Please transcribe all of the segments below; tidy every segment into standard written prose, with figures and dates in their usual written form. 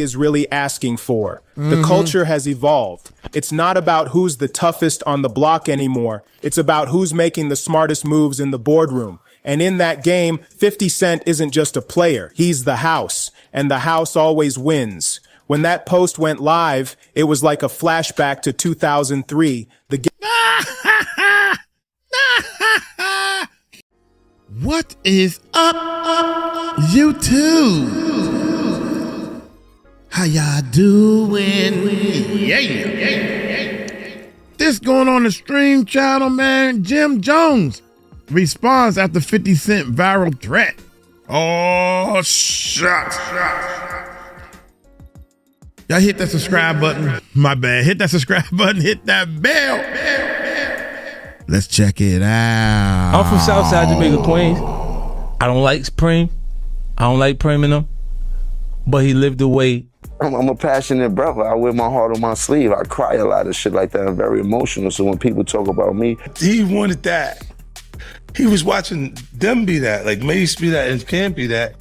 is really asking for. The culture has evolved. It's not about who's the toughest on the block anymore. It's about who's making the smartest moves in the boardroom. And in that game, 50 Cent isn't just a player. He's the house, and the house always wins. When that post went live, it was like a flashback to 2003. What is up, YouTube? How y'all doing? This going on the stream channel, man. Jim Jones responds after 50 Cent viral threat. Oh, shucks. Y'all hit that subscribe button. My bad. Hit that subscribe button. Hit that bell. Let's check it out. I'm from Southside Jamaica, Queens. I don't like Supreme. I don't like Eminem. But he lived away. I'm a passionate brother. I wear my heart on my sleeve. I cry a lot of shit like that. I'm very emotional. So when people talk about me, he wanted that. He was watching them be that. Like Mace be that and can't be that.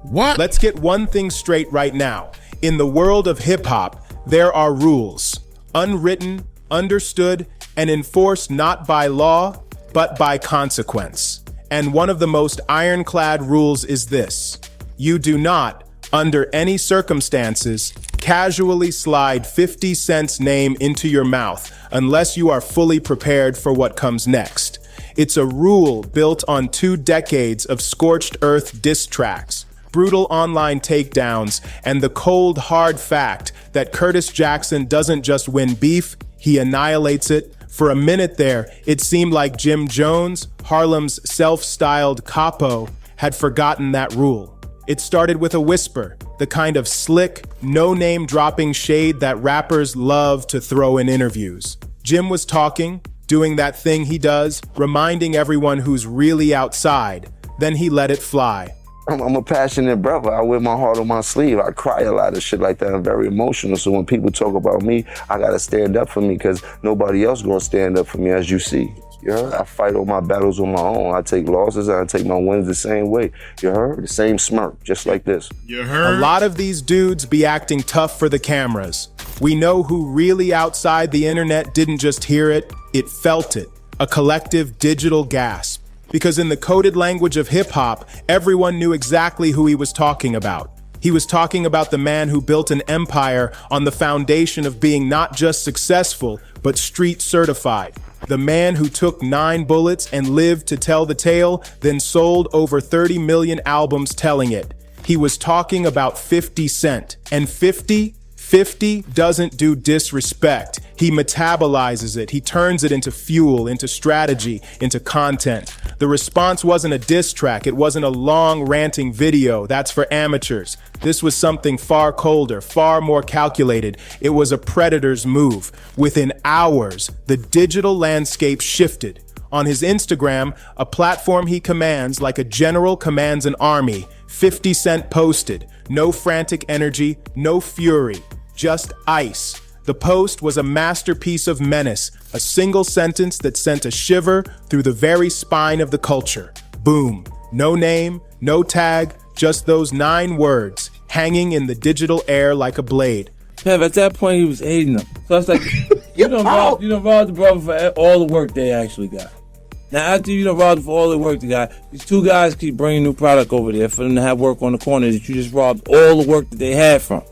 What? Let's get one thing straight right now. In the world of hip hop, there are rules. Unwritten, understood, and enforced not by law, but by consequence. And one of the most ironclad rules is this. You do not, under any circumstances, casually slide 50 Cent's name into your mouth unless you are fully prepared for what comes next. It's a rule built on 2 decades of scorched earth diss tracks, brutal online takedowns, and the cold, hard fact that Curtis Jackson doesn't just win beef, he annihilates it. For a minute there, it seemed like Jim Jones, Harlem's self-styled capo, had forgotten that rule. It started with a whisper, the kind of slick, no-name dropping shade that rappers love to throw in interviews. Jim was talking, doing that thing he does, reminding everyone who's really outside. Then he let it fly. I'm a passionate brother. I wear my heart on my sleeve. I cry a lot of shit like that. I'm very emotional. So when people talk about me, I gotta stand up for me because nobody else gonna stand up for me, as you see. You heard? I fight all my battles on my own. I take losses and I take my wins the same way. You heard? The same smirk, just like this. You heard? A lot of these dudes be acting tough for the cameras. We know who really outside the internet didn't just hear it, it felt it. A collective digital gasp. Because in the coded language of hip-hop, everyone knew exactly who he was talking about. He was talking about the man who built an empire on the foundation of being not just successful, but street certified. The man who took 9 bullets and lived to tell the tale, then sold over 30 million albums telling it. He was talking about 50 Cent. And 50 doesn't do disrespect. He metabolizes it. He turns it into fuel, into strategy, into content. The response wasn't a diss track. It wasn't a long ranting video. That's for amateurs. This was something far colder, far more calculated. It was a predator's move. Within hours, the digital landscape shifted. On his Instagram, a platform he commands like a general commands an army, 50 Cent posted. No frantic energy, no fury, just ice. The post was a masterpiece of menace, a single sentence that sent a shiver through the very spine of the culture. Boom. No name, no tag, just those 9 words, hanging in the digital air like a blade. Kev, at that point, he was hating them. So it's like, you done robbed the brother for all the work they actually got. Now, after you done robbed for all the work they got, these 2 guys keep bringing new product over there for them to have work on the corner that you just robbed all the work that they had from.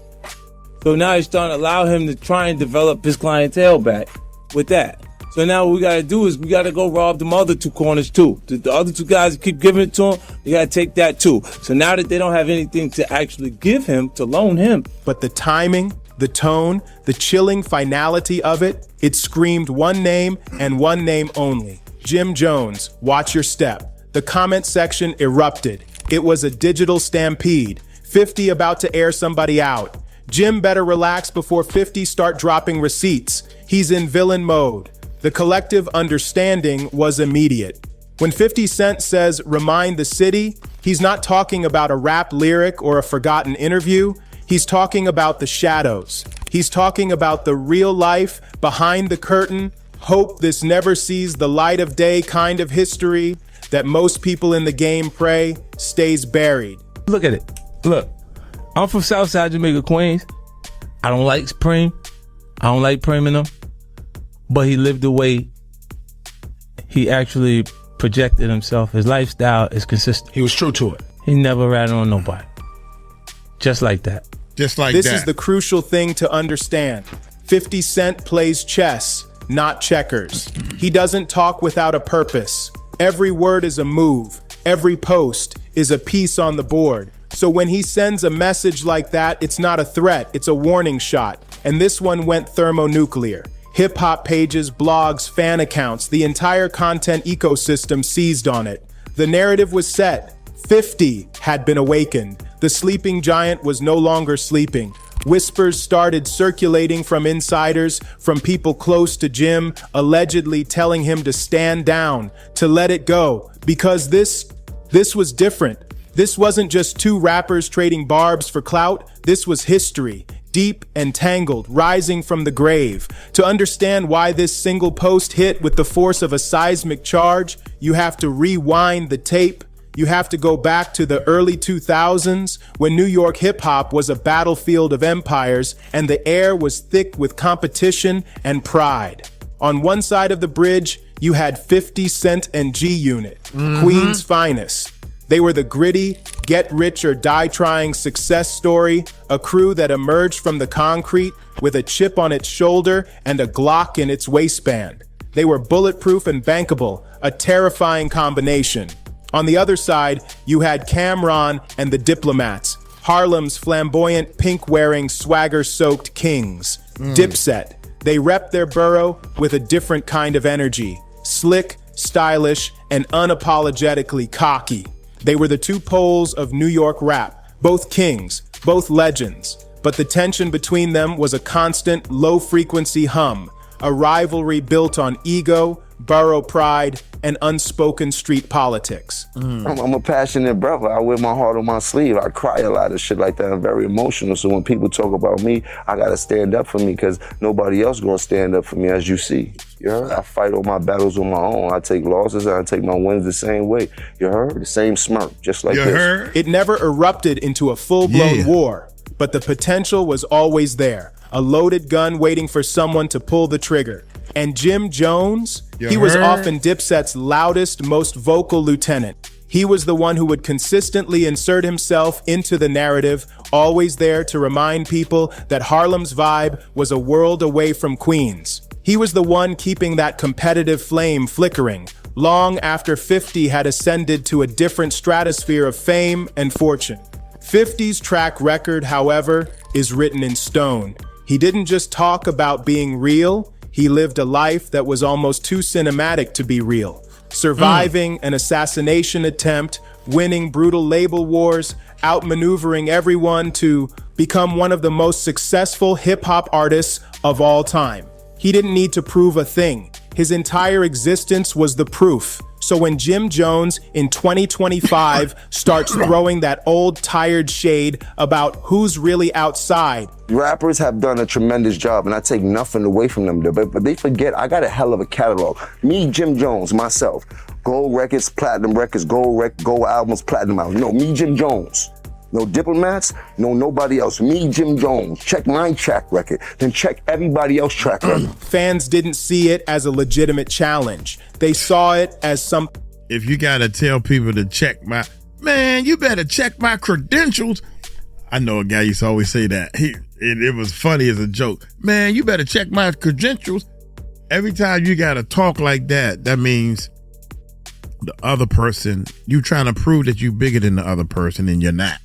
So now you're starting to allow him to try and develop his clientele back with that. So now what we got to do is we got to go rob them other 2 corners too. The other 2 guys keep giving it to him, we got to take that too. So now that they don't have anything to actually give him, to loan him. But the timing, the tone, the chilling finality of it, it screamed one name and one name only. Jim Jones, watch your step. The comment section erupted. It was a digital stampede. 50 about to air somebody out. Jim better relax before 50 start dropping receipts. He's in villain mode. The collective understanding was immediate. When 50 Cent says, remind the city, he's not talking about a rap lyric or a forgotten interview. He's talking about the shadows. He's talking about the real life, behind the curtain, hope this never sees the light of day kind of history that most people in the game pray stays buried. Look at it. Look. I'm from Southside Jamaica, Queens. I don't like Supreme. I don't like Eminem. But he lived the way he actually projected himself. His lifestyle is consistent. He was true to it. He never ratted on nobody. Just like that. Just like This that. is the crucial thing to understand. 50 Cent plays chess, not checkers. He doesn't talk without a purpose. Every word is a move. Every post is a piece on the board. So when he sends a message like that, it's not a threat, it's a warning shot. And this one went thermonuclear. Hip-hop pages, blogs, fan accounts, the entire content ecosystem seized on it. The narrative was set. 50 had been awakened. The sleeping giant was no longer sleeping. Whispers started circulating from insiders, from people close to Jim, allegedly telling him to stand down, to let it go, because this was different. This wasn't just two rappers trading barbs for clout. This was history, deep and tangled, rising from the grave. To understand why this single post hit with the force of a seismic charge, you have to rewind the tape. You have to go back to the early 2000s when New York hip-hop was a battlefield of empires and the air was thick with competition and pride. On one side of the bridge, you had 50 Cent and G-Unit, Queen's finest. They were the gritty, get-rich-or-die-trying success story, a crew that emerged from the concrete with a chip on its shoulder and a Glock in its waistband. They were bulletproof and bankable, a terrifying combination. On the other side, you had Cameron and the Diplomats, Harlem's flamboyant, pink-wearing, swagger-soaked kings. Dipset. They repped their borough with a different kind of energy, slick, stylish, and unapologetically cocky. They were the two poles of New York rap, both kings, both legends. But the tension between them was a constant, low-frequency hum, a rivalry built on ego, borough pride, and unspoken street politics. I'm a passionate brother. I wear my heart on my sleeve. I cry a lot of shit like that. I'm very emotional. So when people talk about me, I gotta stand up for me because nobody else gonna stand up for me, as you see. You heard? I fight all my battles on my own. I take losses and I take my wins the same way. You heard? The same smirk, just like You this. heard? It never erupted into a full-blown war, but the potential was always there. A loaded gun waiting for someone to pull the trigger. And Jim Jones, he was heard? often Dipset's loudest, most vocal lieutenant. He was the one who would consistently insert himself into the narrative, always there to remind people that Harlem's vibe was a world away from Queens. He was the one keeping that competitive flame flickering, long after 50 had ascended to a different stratosphere of fame and fortune. 50's track record, however, is written in stone. He didn't just talk about being real, he lived a life that was almost too cinematic to be real. Surviving an assassination attempt, winning brutal label wars, outmaneuvering everyone to become one of the most successful hip-hop artists of all time. He didn't need to prove a thing. His entire existence was the proof. So when Jim Jones in 2025 starts throwing that old tired shade about who's really outside, Rappers have done a tremendous job, and I take nothing away from them, but they forget I got a hell of a catalog. Me, Jim Jones, myself, gold records, platinum records, gold albums, platinum albums. No, me, Jim Jones. No Diplomats, no nobody else. Me, Jim Jones. Check my track record, then check everybody else's track record. fans didn't see it as a legitimate challenge. They saw it as some If you gotta tell people to check my, man, you better check my credentials. I know a guy used to always say that. It was funny as a joke. Man, you better check my credentials. Every time you gotta talk like that, that means the other person, you trying to prove that you bigger than the other person and you're not.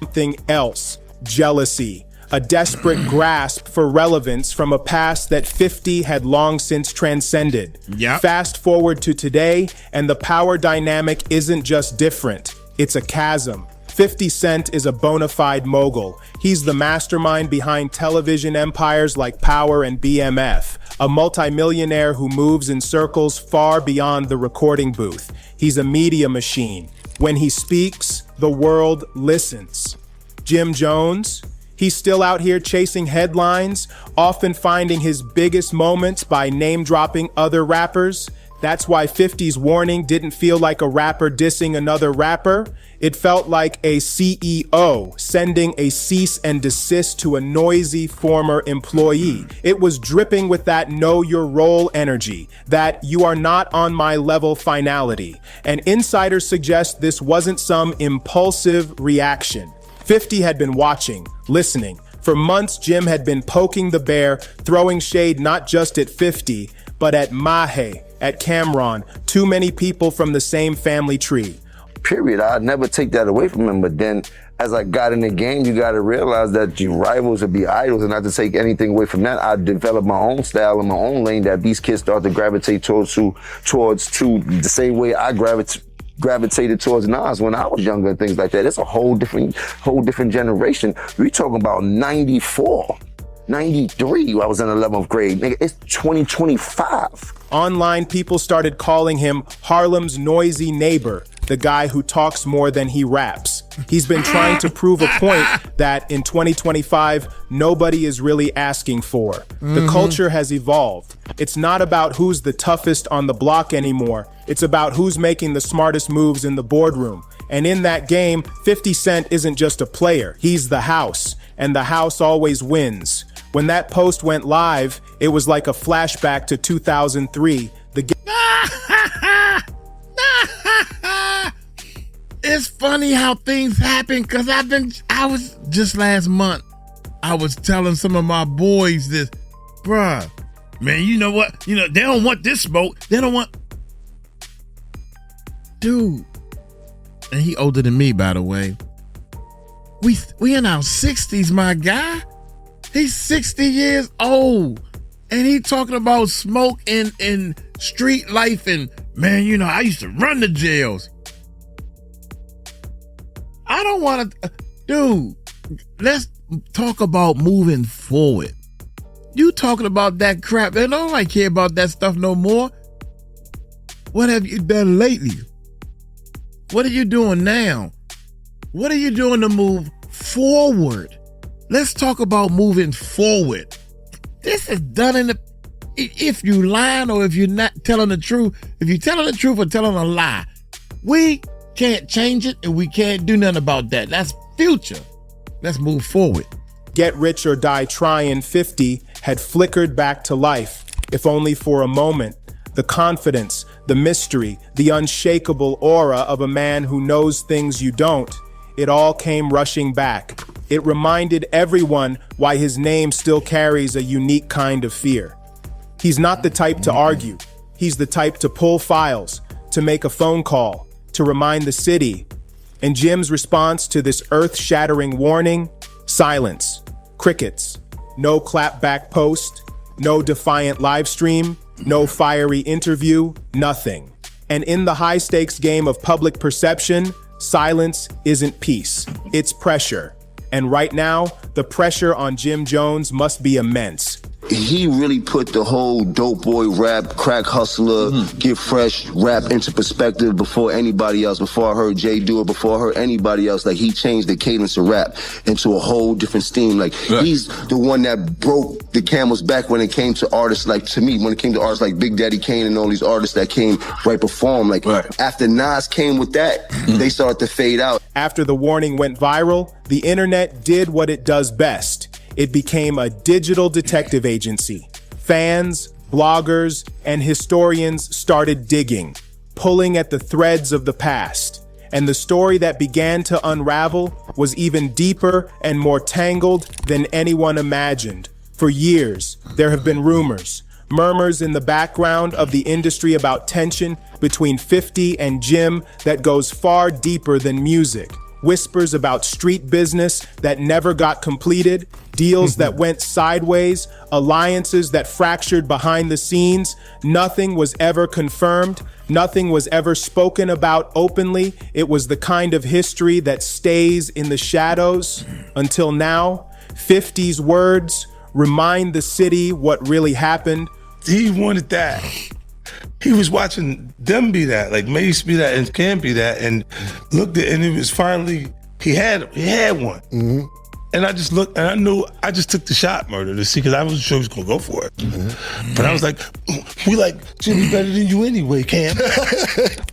something else, jealousy, a desperate grasp for relevance from a past that 50 had long since transcended. Yep. Fast forward to today, and the power dynamic isn't just different, it's a chasm. 50 Cent is a bona fide mogul. He's the mastermind behind television empires like Power and BMF, a multimillionaire who moves in circles far beyond the recording booth. He's a media machine. When he speaks, the world listens. Jim Jones, he's still out here chasing headlines, often finding his biggest moments by name-dropping other rappers. That's why 50's warning didn't feel like a rapper dissing another rapper. It felt like a CEO sending a cease and desist to a noisy former employee. It was dripping with that know your role energy, that you are not on my level finality. And insiders suggest this wasn't some impulsive reaction. 50 had been watching, listening. For months, Jim had been poking the bear, throwing shade not just at 50, but at Mahe, at Cameron, too many people from the same family tree. Period. I'd never take that away from him. But then as I got in the game, you got to realize that your rivals would be idols, and not to take anything away from that. I developed my own style and my own lane that these kids start to gravitate towards the same way I gravitated towards Nas when I was younger and things like that. It's a whole different generation. We talking about 94. 93, I was in 11th grade. Nigga, it's 2025. Online, people started calling him Harlem's noisy neighbor, the guy who talks more than he raps. He's been trying to prove a point that in 2025, nobody is really asking for. The culture has evolved. It's not about who's the toughest on the block anymore. It's about who's making the smartest moves in the boardroom. And in that game, 50 Cent isn't just a player, he's the house. And the house always wins. When that post went live, it was like a flashback to 2003. It's funny how things happen, because last month, I was telling some of my boys this, bruh, man, you know what? They don't want this smoke. They don't want, dude. And he older than me, by the way. We in our 60s, my guy. He's 60 years old. And he talking about smoke and street life and, man, I used to run the jails. I don't want to, dude, let's talk about moving forward. You talking about that crap. They don't like care about that stuff no more. What have you done lately? What are you doing now? What are you doing to move forward? Let's talk about moving forward. This is done if you lying or if you're not telling the truth. If you're telling the truth or telling a lie, we can't change it and we can't do nothing about that. That's future. Let's move forward. Get rich or die trying 50 had flickered back to life, if only for a moment. The confidence, the mystery, the unshakable aura of a man who knows things you don't. It all came rushing back. It reminded everyone why his name still carries a unique kind of fear. He's not the type to argue. He's the type to pull files, to make a phone call, to remind the city. And Jim's response to this earth-shattering warning? Silence. Crickets. No clapback post. No defiant live stream. No fiery interview. Nothing. And in the high-stakes game of public perception, silence isn't peace. It's pressure. And right now, the pressure on Jim Jones must be immense. He really put the whole dope boy rap, crack hustler, get fresh rap into perspective before anybody else. Before I heard Jay do it, before I heard anybody else, like he changed the cadence of rap into a whole different steam. Like he's the one that broke the camel's back when it came to artists like, to me, when it came to artists like Big Daddy Kane and all these artists that came right before him. Like after Nas came with that, they started to fade out. After the warning went viral, the internet did what it does best. It became a digital detective agency. Fans, bloggers, and historians started digging, pulling at the threads of the past. And the story that began to unravel was even deeper and more tangled than anyone imagined. For years, there have been rumors, murmurs in the background of the industry about tension between 50 and Jim that goes far deeper than music. Whispers about street business that never got completed, deals that went sideways, alliances that fractured behind the scenes. Nothing was ever confirmed. Nothing was ever spoken about openly. It was the kind of history that stays in the shadows. Until now, 50's words remind the city what really happened. He wanted that. He was watching them be that, like Mace be that and Cam be that, and looked at, and it was finally, he had one. And I just looked, and I knew I just took the shot, Murder, to see, because I wasn't sure he was gonna go for it. Mm-hmm. But I was like, we like Jimmy better than you anyway, Cam.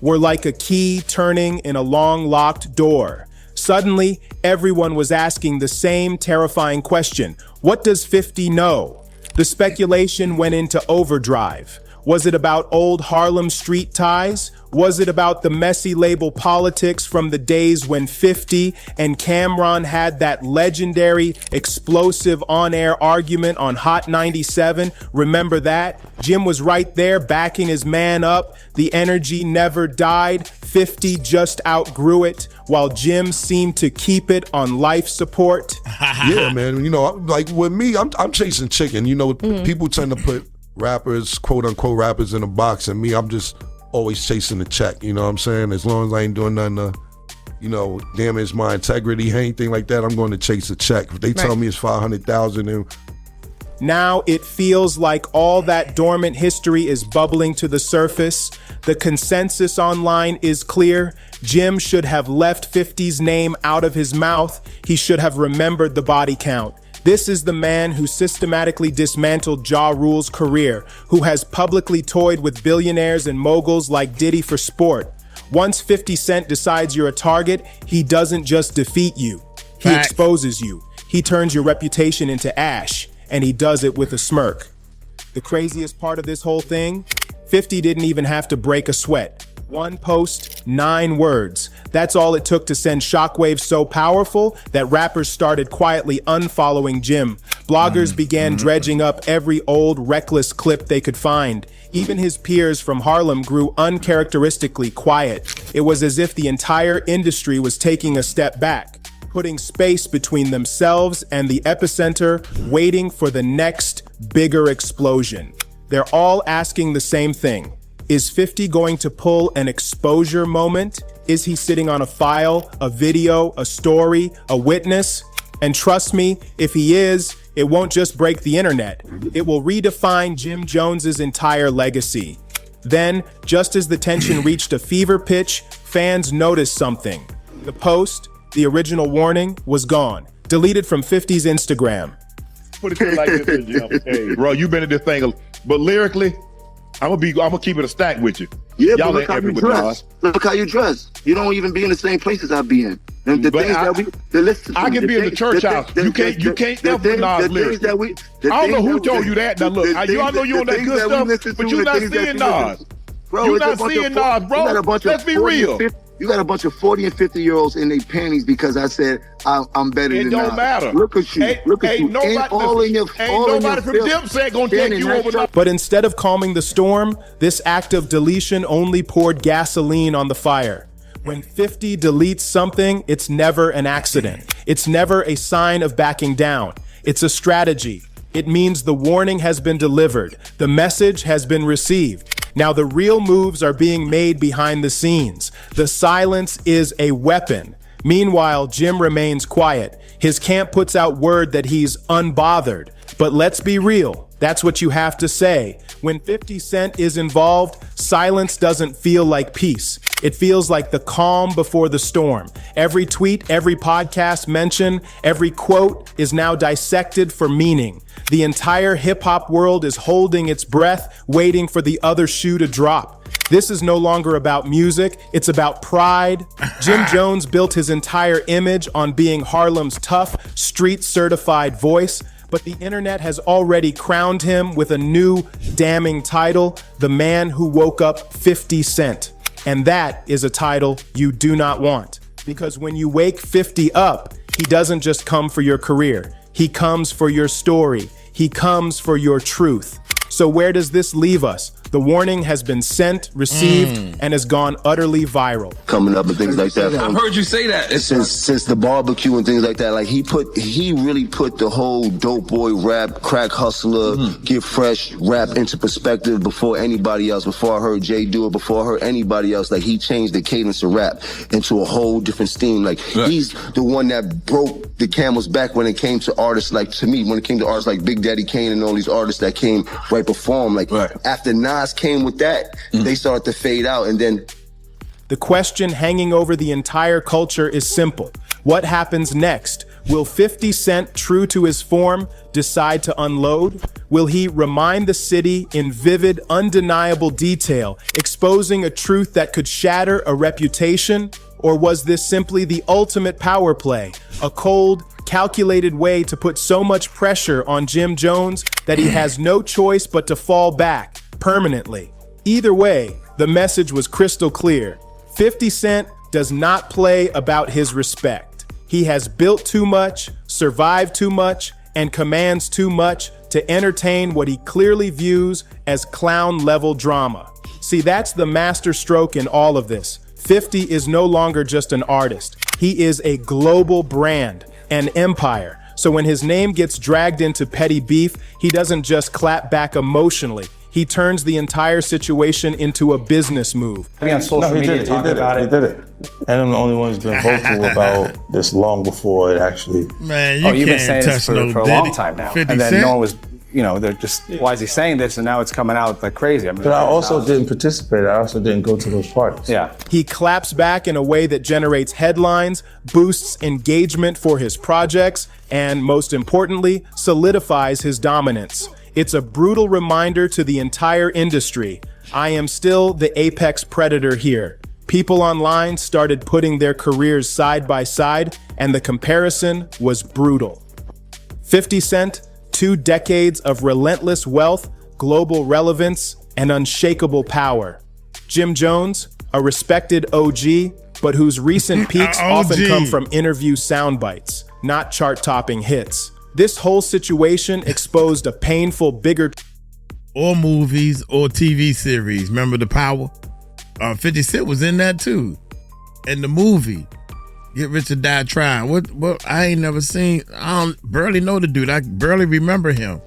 Were like a key turning in a long locked door. Suddenly, everyone was asking the same terrifying question. What does 50 know? The speculation went into overdrive. Was it about old Harlem street ties? Was it about the messy label politics from the days when 50 and Cameron had that legendary, explosive on-air argument on Hot 97? Remember that? Jim was right there backing his man up. The energy never died. 50 just outgrew it, while Jim seemed to keep it on life support. Yeah, man. You know, like with me, I'm chasing chicken. You know, people tend to put rappers, quote unquote rappers, in a box, and me, I'm just always chasing the check. You know what I'm saying? As long as I ain't doing nothing to, you know, damage my integrity, anything like that, I'm going to chase a check. If they tell me it's 500,000, and now it feels like all that dormant history is bubbling to the surface. The consensus online is clear. Jim should have left 50's name out of his mouth. He should have remembered the body count. This is the man who systematically dismantled Ja Rule's career, who has publicly toyed with billionaires and moguls like Diddy for sport. Once 50 Cent decides you're a target, he doesn't just defeat you. He exposes you. He turns your reputation into ash, and he does it with a smirk. The craziest part of this whole thing? 50 didn't even have to break a sweat. One post, 9 words. That's all it took to send shockwaves so powerful that rappers started quietly unfollowing Jim. Bloggers began dredging up every old reckless clip they could find. Even his peers from Harlem grew uncharacteristically quiet. It was as if the entire industry was taking a step back, putting space between themselves and the epicenter, waiting for the next bigger explosion. They're all asking the same thing. Is 50 going to pull an exposure moment? Is he sitting on a file, a video, a story, a witness? And trust me, if he is, it won't just break the internet. It will redefine Jim Jones's entire legacy. Then, just as the tension reached a fever pitch, fans noticed something. The post, the original warning, was gone, deleted from 50's Instagram. Put it to you like this, Jim. Hey, bro, you been in this thing, but lyrically, I'm gonna keep it a stack with you. Yeah, y'all but look how you dress. Look how you dress. You don't even be in the same places I be in. And the things that we, listen to I can be in the church house. You can't ever Nas lyrics. I don't know who told you that. Now look, I know you on that good stuff, but you're not seeing Nas. You're not seeing Nas, bro. Let's be real. You got a bunch of 40 and 50-year-olds in their panties because I said I'm better than Nas. It don't matter. Look at you. Look at you. Nobody from Dipset gonna take you over. But instead of calming the storm, this act of deletion only poured gasoline on the fire. When 50 deletes something, it's never an accident. It's never a sign of backing down. It's a strategy. It means the warning has been delivered. The message has been received. Now the real moves are being made behind the scenes. The silence is a weapon. Meanwhile, Jim remains quiet. His camp puts out word that he's unbothered. But let's be real. That's what you have to say. When 50 Cent is involved, silence doesn't feel like peace. It feels like the calm before the storm. Every tweet, every podcast mention, every quote is now dissected for meaning. The entire hip-hop world is holding its breath, waiting for the other shoe to drop. This is no longer about music, it's about pride. Jim Jones built his entire image on being Harlem's tough, street-certified voice, but the internet has already crowned him with a new, damning title, The Man Who Woke Up 50 Cent. And that is a title you do not want. Because when you wake 50 up, he doesn't just come for your career. He comes for your story. He comes for your truth. So where does this leave us? The warning has been sent, received, and has gone utterly viral. Coming up and things like that. I've heard you say that. Since the barbecue and things like that, like he really put the whole dope boy rap, crack hustler, get fresh rap into perspective before anybody else. Before I heard Jay do it, before I heard anybody else, like he changed the cadence of rap into a whole different steam. Like he's the one that broke the camel's back when it came to artists like, to me, when it came to artists like Big Daddy Kane and all these artists that came right before him. Like after Nas came with that, they started to fade out, and then the question hanging over the entire culture is simple. What happens next? Will 50 Cent, true to his form, decide to unload? Will he remind the city in vivid, undeniable detail, exposing a truth that could shatter a reputation? Or was this simply the ultimate power play, a cold, calculated way to put so much pressure on Jim Jones that he has no choice but to fall back permanently? Either way, the message was crystal clear. 50 Cent does not play about his respect. He has built too much, survived too much, and commands too much to entertain what he clearly views as clown-level drama. See, that's the master stroke in all of this. 50 is no longer just an artist. He is a global brand, an empire. So when his name gets dragged into petty beef, he doesn't just clap back emotionally. He turns the entire situation into a business move. On social media, talk about it. He did it. And I'm the only one who's been vocal about this long before it actually. Man, you've been can't saying this touch no for a long time now. 50 and then Cent? no one was, they're just, why is he saying this? And now it's coming out like crazy. I mean, But I also didn't participate. I also didn't go to those parties. Yeah. He claps back in a way that generates headlines, boosts engagement for his projects, and most importantly, solidifies his dominance. It's a brutal reminder to the entire industry. I am still the apex predator here. People online started putting their careers side by side, and the comparison was brutal. 50 Cent, 2 decades of relentless wealth, global relevance, and unshakable power. Jim Jones, a respected OG, but whose recent peaks often come from interview sound bites, not chart-topping hits. This whole situation exposed a painful, bigger... Or movies or TV series. Remember The Power? 50 Cent was in that too. And the movie, Get Rich or Die Trying. What I ain't never seen. I barely know the dude. I barely remember him.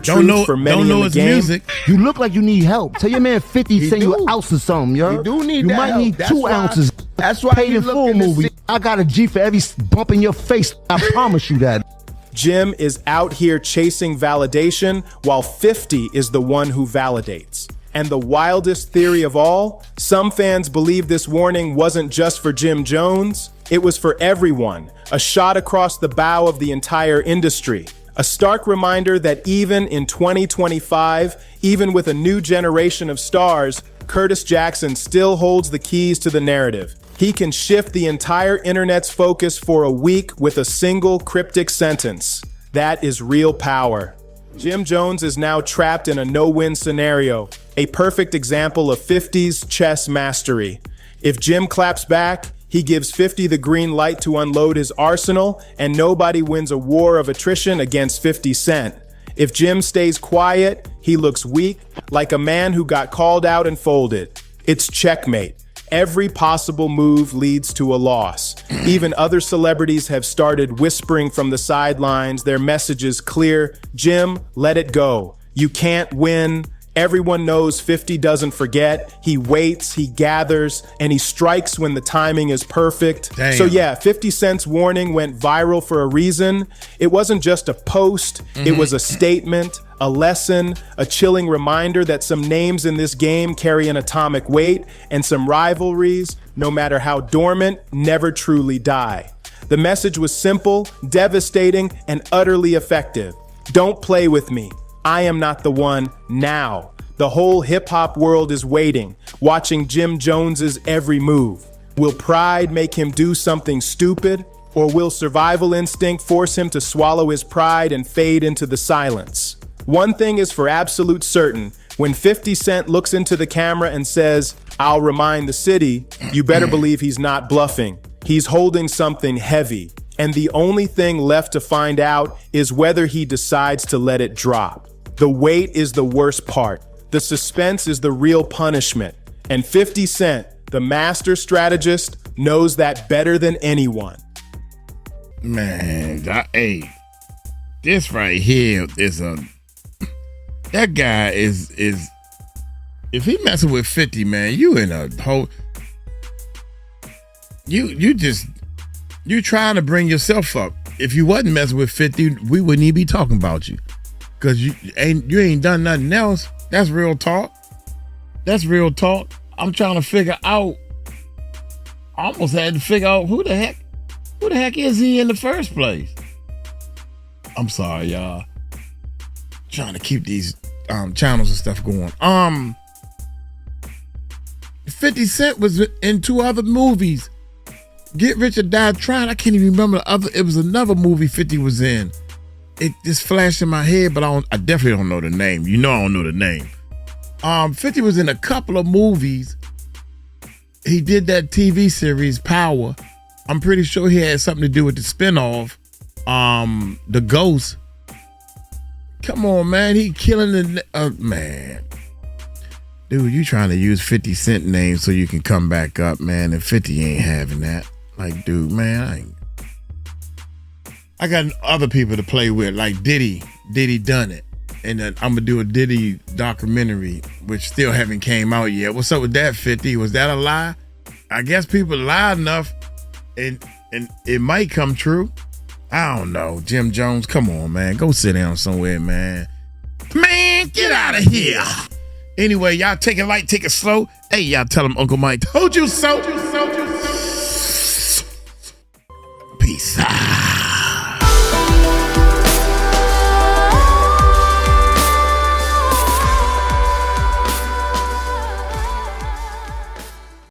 Don't know his music. You look like you need help. Tell your man 50 say you an ounce or something, yo. You do need You that might help. need That's 2 why- ounces. That's why Paid in full movie. I got a G for every bump in your face. I promise you that. Jim is out here chasing validation while 50 is the one who validates. And the wildest theory of all, some fans believe this warning wasn't just for Jim Jones, it was for everyone, a shot across the bow of the entire industry. A stark reminder that even in 2025, even with a new generation of stars, Curtis Jackson still holds the keys to the narrative. He can shift the entire internet's focus for a week with a single cryptic sentence. That is real power. Jim Jones is now trapped in a no-win scenario, a perfect example of 50's chess mastery. If Jim claps back, he gives 50 the green light to unload his arsenal, and nobody wins a war of attrition against 50 Cent. If Jim stays quiet, he looks weak, like a man who got called out and folded. It's checkmate. Every possible move leads to a loss. Even other celebrities have started whispering from the sidelines, their messages clear. Jim, let it go. You can't win. Everyone knows 50 doesn't forget. He waits, he gathers, and he strikes when the timing is perfect. Damn. So yeah, 50 Cent's warning went viral for a reason. It wasn't just a post, it was a statement, a lesson, a chilling reminder that some names in this game carry an atomic weight, and some rivalries, no matter how dormant, never truly die. The message was simple, devastating, and utterly effective. Don't play with me. I am not the one now. The whole hip-hop world is waiting, watching Jim Jones's every move. Will pride make him do something stupid, or will survival instinct force him to swallow his pride and fade into the silence? One thing is for absolute certain, when 50 Cent looks into the camera and says, "I'll remind the city," you better believe he's not bluffing. He's holding something heavy, and the only thing left to find out is whether he decides to let it drop. The wait is the worst part. The suspense is the real punishment. And 50 Cent, the master strategist, knows that better than anyone. Man, this right here is that guy is if he messing with 50, man, you in a whole, you trying to bring yourself up. If you wasn't messing with 50, we wouldn't even be talking about you. Cause you ain't done nothing else. That's real talk. That's real talk. I'm trying to figure out. I almost had to figure out who the heck is he in the first place? I'm sorry, y'all. Trying to keep these channels and stuff going. 50 Cent was in 2 other movies. Get Rich or Die Trying. I can't even remember the other. It was another movie 50 was in. It just flashed in my head, but I definitely don't know the name. You know I don't know the name. 50 was in a couple of movies. He did that TV series, Power. I'm pretty sure he had something to do with the spinoff, The Ghost. Come on, man. He killing the... man. Dude, you trying to use 50 Cent name so you can come back up, man, and 50 ain't having that. Like, dude, man, I got other people to play with, like Diddy. Diddy done it. And then I'm going to do a Diddy documentary, which still haven't came out yet. What's up with that, 50? Was that a lie? I guess people lie enough, and it might come true. I don't know. Jim Jones, come on, man. Go sit down somewhere, man. Man, get out of here. Anyway, y'all take it light, take it slow. Hey, y'all tell him Uncle Mike told you so. Peace out.